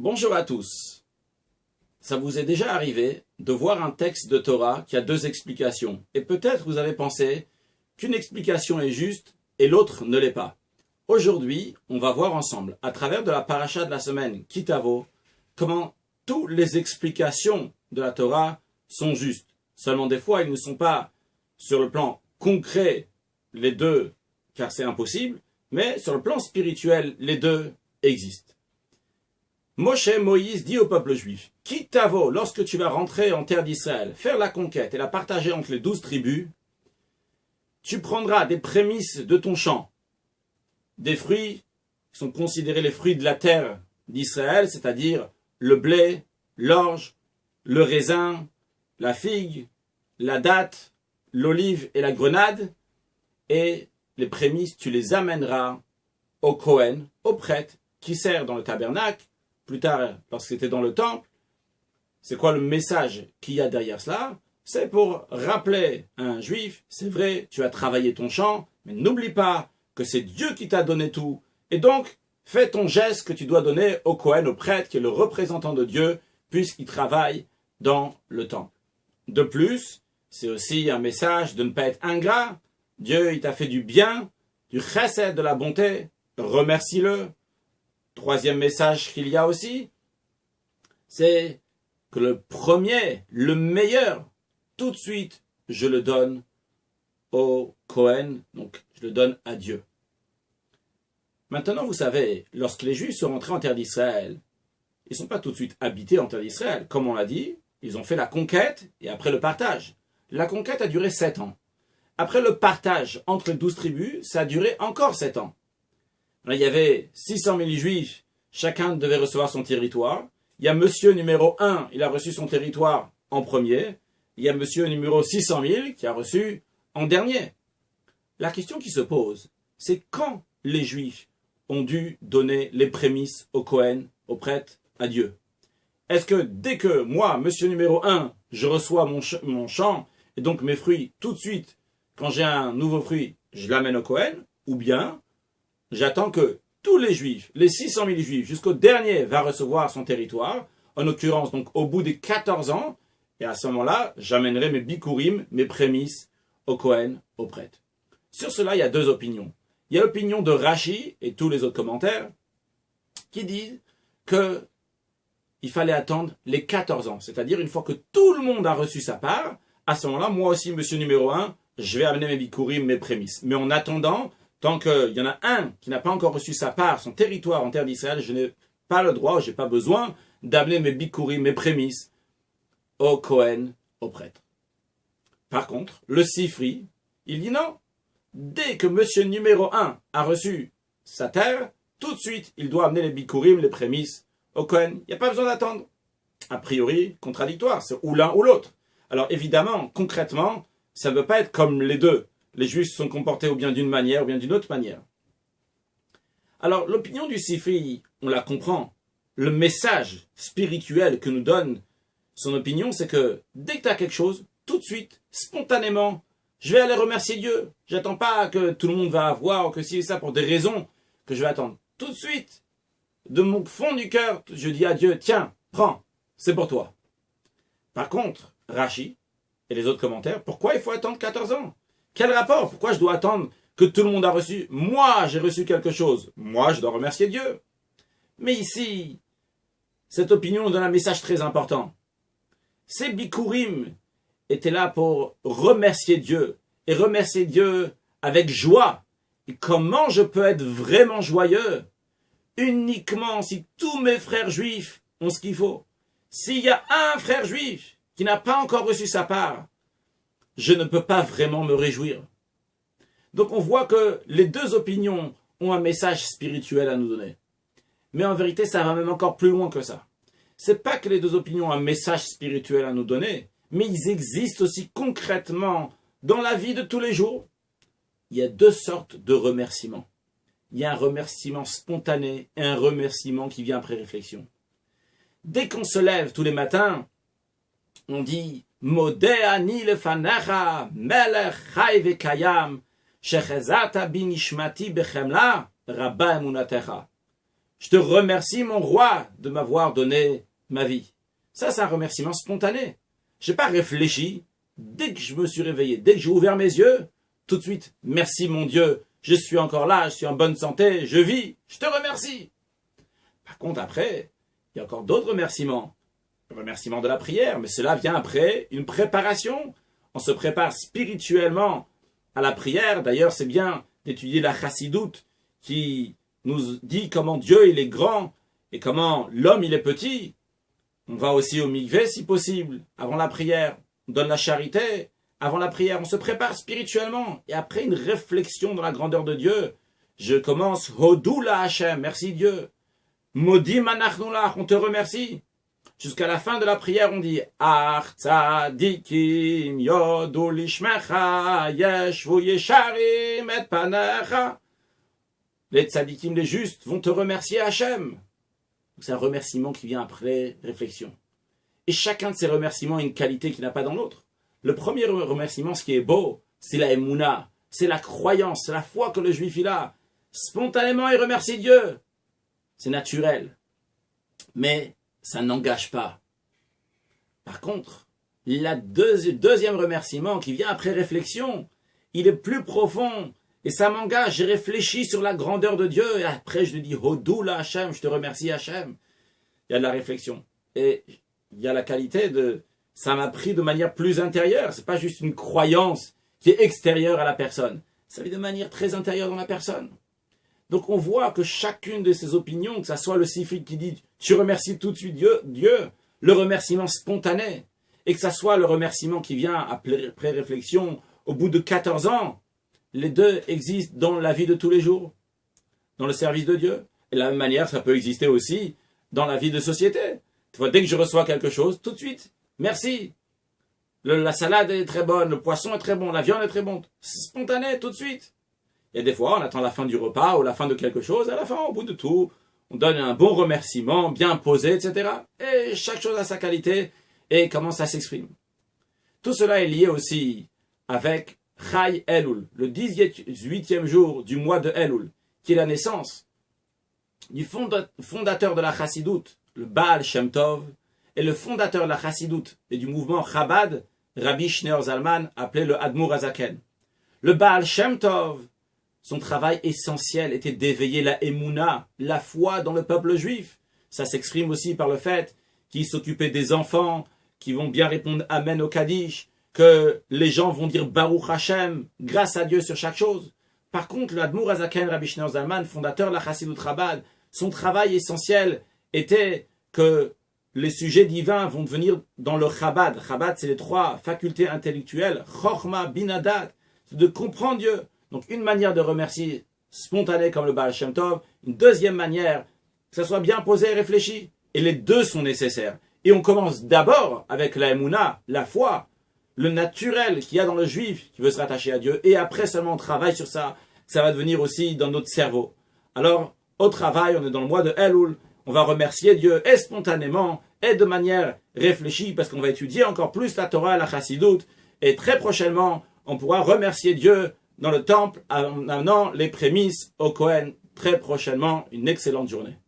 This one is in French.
Bonjour à tous. Ça vous est déjà arrivé de voir un texte de Torah qui a deux explications. Et peut-être vous avez pensé qu'une explication est juste et l'autre ne l'est pas. Aujourd'hui, on va voir ensemble, à travers de la paracha de la semaine, Ki Tavo, comment toutes les explications de la Torah sont justes. Seulement des fois, ils ne sont pas sur le plan concret les deux, car c'est impossible, mais sur le plan spirituel, les deux existent. Moïse dit au peuple juif, Ki Tavo, lorsque tu vas rentrer en terre d'Israël, faire la conquête et la partager entre les 12 tribus, tu prendras des prémices de ton champ, des fruits qui sont considérés les fruits de la terre d'Israël, c'est-à-dire le blé, l'orge, le raisin, la figue, la date, l'olive et la grenade, et les prémices, tu les amèneras au Kohen, au prêtre, qui sert dans le tabernacle, plus tard, lorsque c'était dans le temple. C'est quoi le message qu'il y a derrière cela? C'est pour rappeler à un juif, c'est vrai, tu as travaillé ton champ, mais n'oublie pas que c'est Dieu qui t'a donné tout. Et donc, fais ton geste que tu dois donner au Kohen, au prêtre, qui est le représentant de Dieu, puisqu'il travaille dans le temple. De plus, c'est aussi un message de ne pas être ingrat. Dieu, il t'a fait du bien, du chesed, de la bonté, remercie-le. Troisième message qu'il y a aussi, c'est que le premier, le meilleur, tout de suite, je le donne au Kohen, donc je le donne à Dieu. Maintenant, vous savez, lorsque les Juifs sont rentrés en terre d'Israël, ils ne sont pas tout de suite habités en terre d'Israël. Comme on l'a dit, ils ont fait la conquête et après le partage. La conquête a duré 7 ans. Après le partage entre les 12 tribus, ça a duré encore 7 ans. Il y avait 600 000 juifs, chacun devait recevoir son territoire. Il y a monsieur numéro 1, il a reçu son territoire en premier. Il y a monsieur numéro 600 000 qui a reçu en dernier. La question qui se pose, c'est quand les juifs ont dû donner les prémices au Kohen, au prêtre, à Dieu. Est-ce que dès que moi, monsieur numéro 1, je reçois mon champ, et donc mes fruits, tout de suite, quand j'ai un nouveau fruit, je l'amène au Kohen, ou bien j'attends que tous les juifs, les 600 000 juifs, jusqu'au dernier, va recevoir son territoire, en l'occurrence, donc au bout des 14 ans, et à ce moment-là, j'amènerai mes bikurim, mes prémices, au Kohen, au prêtre. Sur cela, il y a deux opinions. Il y a l'opinion de Rashi et tous les autres commentaires qui disent que il fallait attendre les 14 ans, c'est-à-dire une fois que tout le monde a reçu sa part, à ce moment-là, moi aussi, monsieur numéro 1, je vais amener mes bikurim, mes prémices. Mais en attendant, tant qu'il y en a un qui n'a pas encore reçu sa part, son territoire en terre d'Israël, je n'ai pas le droit, je n'ai pas besoin d'amener mes bikurim, mes prémices au Kohen, au prêtre. Par contre, le Sifri, il dit non. Dès que monsieur numéro 1 a reçu sa terre, tout de suite, il doit amener les bikurim, les prémices au Kohen. Il n'y a pas besoin d'attendre. A priori, contradictoire, c'est ou l'un ou l'autre. Alors évidemment, concrètement, ça ne veut pas être comme les deux. Les Juifs se sont comportés ou bien d'une manière ou bien d'une autre manière. Alors l'opinion du Sifri, on la comprend. Le message spirituel que nous donne son opinion, c'est que dès que tu as quelque chose, tout de suite, spontanément, je vais aller remercier Dieu. J'attends pas que tout le monde va avoir ou que si et ça pour des raisons que je vais attendre. Tout de suite, de mon fond du cœur, je dis à Dieu, tiens, prends, c'est pour toi. Par contre, Rashi et les autres commentaires, pourquoi il faut attendre 14 ans? Quel rapport? Pourquoi je dois attendre que tout le monde a reçu? Moi, j'ai reçu quelque chose. Moi, je dois remercier Dieu. Mais ici, cette opinion donne un message très important. Ces bikurim étaient là pour remercier Dieu. Et remercier Dieu avec joie. Et comment je peux être vraiment joyeux? Uniquement si tous mes frères juifs ont ce qu'il faut. S'il y a un frère juif qui n'a pas encore reçu sa part, je ne peux pas vraiment me réjouir. Donc on voit que les deux opinions ont un message spirituel à nous donner. Mais en vérité, ça va même encore plus loin que ça. C'est pas que les deux opinions ont un message spirituel à nous donner, mais ils existent aussi concrètement dans la vie de tous les jours. Il y a deux sortes de remerciements. Il y a un remerciement spontané et un remerciement qui vient après réflexion. Dès qu'on se lève tous les matins, on dit Modeh ani lefanecha melech chai vekayam shechezata bi nishmati bechemla rabba emunatecha. Je te remercie, mon roi, de m'avoir donné ma vie. Ça, c'est un remerciement spontané. Je n'ai pas réfléchi. Dès que je me suis réveillé, dès que j'ai ouvert mes yeux, tout de suite, merci mon Dieu, je suis encore là, je suis en bonne santé, je vis, je te remercie. Par contre, après, il y a encore d'autres remerciements. Le remerciement de la prière, mais cela vient après une préparation. On se prépare spirituellement à la prière. D'ailleurs, c'est bien d'étudier la chassidoute qui nous dit comment Dieu il est grand et comment l'homme il est petit. On va aussi au mikvé si possible, avant la prière. On donne la charité avant la prière. On se prépare spirituellement. Et après une réflexion dans la grandeur de Dieu, je commence Hodou la Hachem, merci Dieu. Modim anachnulach, on te remercie. Jusqu'à la fin de la prière, on dit Ach tzadikim yodu lishmecha yeshvu yesharim et panecha. Les tzadikim, les justes, vont te remercier Hachem. C'est un remerciement qui vient après réflexion. Et chacun de ces remerciements a une qualité qu'il n'a pas dans l'autre. Le premier remerciement, ce qui est beau, c'est la émouna, c'est la croyance, c'est la foi que le juif il a. Spontanément, il remercie Dieu. C'est naturel. Mais ça n'engage pas. Par contre, le deuxième remerciement qui vient après réflexion, il est plus profond. Et ça m'engage, j'ai réfléchi sur la grandeur de Dieu. Et après, je lui dis, Hodou la Hachem, je te remercie Hachem. Il y a de la réflexion. Et il y a la qualité de... Ça m'a pris de manière plus intérieure. C'est pas juste une croyance qui est extérieure à la personne. Ça vient de manière très intérieure dans la personne. Donc on voit que chacune de ces opinions, que ce soit le sifrit qui dit « tu remercies tout de suite Dieu », le remerciement spontané, et que ce soit le remerciement qui vient après réflexion au bout de 14 ans, les deux existent dans la vie de tous les jours, dans le service de Dieu. Et de la même manière, ça peut exister aussi dans la vie de société. Tu vois, dès que je reçois quelque chose, tout de suite, merci. La salade est très bonne, le poisson est très bon, la viande est très bonne. C'est spontané, tout de suite. Et des fois, on attend la fin du repas ou la fin de quelque chose. À la fin, au bout de tout, on donne un bon remerciement, bien posé, etc. Et chaque chose a sa qualité et comment ça s'exprime. Tout cela est lié aussi avec Chai Elul, le 18e jour du mois de Elul, qui est la naissance du fondateur de la Chassidoute, le Baal Shem Tov, et le fondateur de la Chassidoute et du mouvement Chabad, Rabbi Shneur Zalman, appelé le Admour Hazaken. Le Baal Shem Tov, son travail essentiel était d'éveiller la émouna, la foi dans le peuple juif. Ça s'exprime aussi par le fait qu'il s'occupait des enfants, qui vont bien répondre Amen au Kaddish, que les gens vont dire Baruch Hashem, grâce à Dieu sur chaque chose. Par contre, l'Admour Hazaken Rabbi Shneur Zalman, fondateur de la Chassidut Chabad, son travail essentiel était que les sujets divins vont devenir dans le Chabad. Chabad, c'est les 3 facultés intellectuelles, Chochma, Binadat, c'est de comprendre Dieu. Donc une manière de remercier spontanée comme le Baal Shem Tov, une deuxième manière, que ça soit bien posé et réfléchi. Et les deux sont nécessaires. Et on commence d'abord avec la Emouna, la foi, le naturel qu'il y a dans le juif qui veut se rattacher à Dieu. Et après seulement on travaille sur ça, ça va devenir aussi dans notre cerveau. Alors au travail, on est dans le mois de Elul, on va remercier Dieu et spontanément et de manière réfléchie parce qu'on va étudier encore plus la Torah, la Chassidoute. Et très prochainement, on pourra remercier Dieu dans le temple en amenant les prémices au Kohen. Très prochainement, une excellente journée.